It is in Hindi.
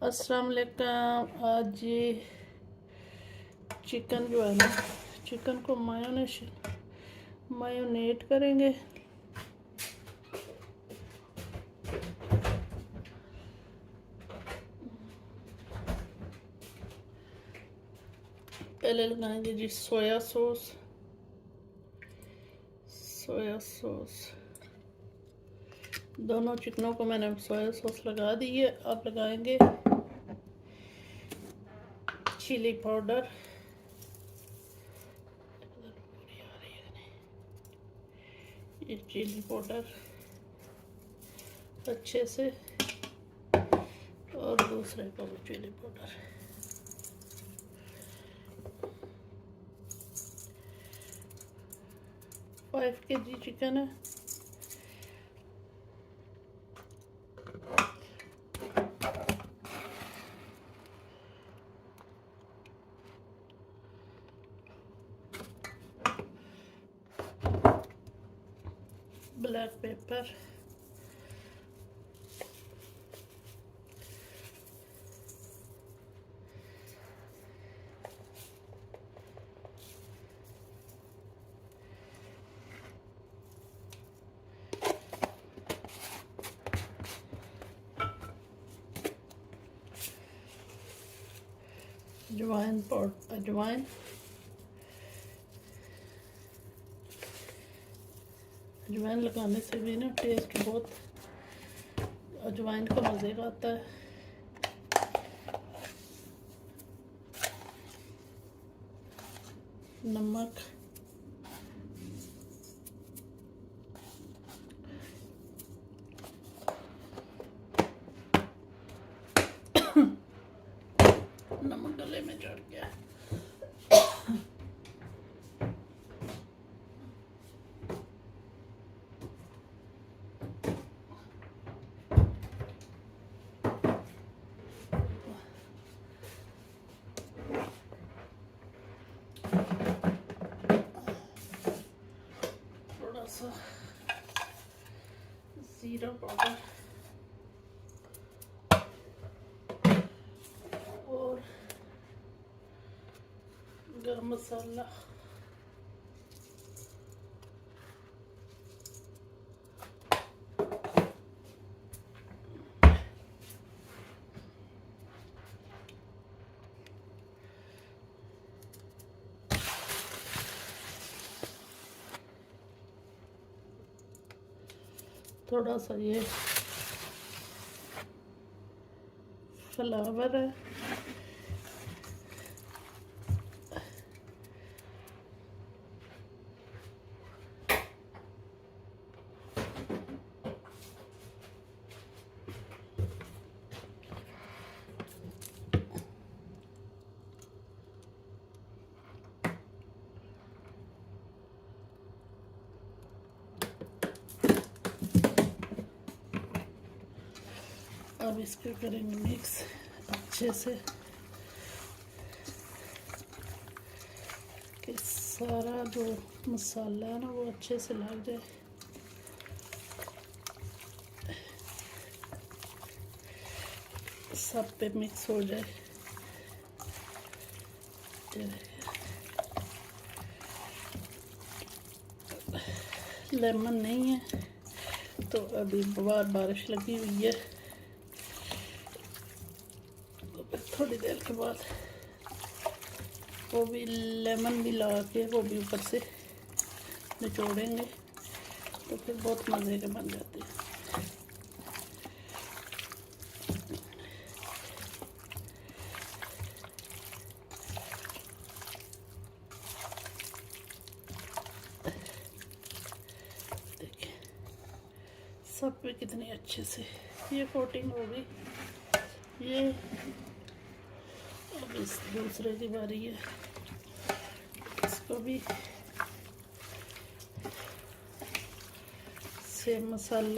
अस्सलाम वालेकुम। आज ये चिकन जो है ना, चिकन को मायोनेट करेंगे। पहले लगाएंगे जी सोया सॉस। दोनों चिकनों को मैंने सोया सॉस लगा दी है। अब लगाएंगे चिली पाउडर। ये चिली पाउडर अच्छे से, और दूसरे को भी chilli powder. Five kg chicken है। ब्लैक पेपर, अजवाइन लगाने से भी ना टेस्ट बहुत अजवाइन का मज़े का आता है। नमक, नमक गले में चढ़ गया। थोड़ा सा जीरा पाउडर और गरम मसाला। थोड़ा सा ये फ्लावर है। अब इसको करेंगे मिक्स अच्छे से कि सारा जो मसाला है ना वो अच्छे से लग जाए। सब पे मिक्स हो जाए। लेमन नहीं है तो अभी बाहर बारिश लगी हुई है, थोड़ी देर के बाद वो भी लेमन भी ला के वो भी ऊपर से निचोड़ेंगे तो फिर बहुत मज़े के बन जाते हैं। देखिए सब पे कितनी अच्छे से ये कोटिंग हो गई। ये अब इस दूसरे की बारी है, इसको भी सेम मसाला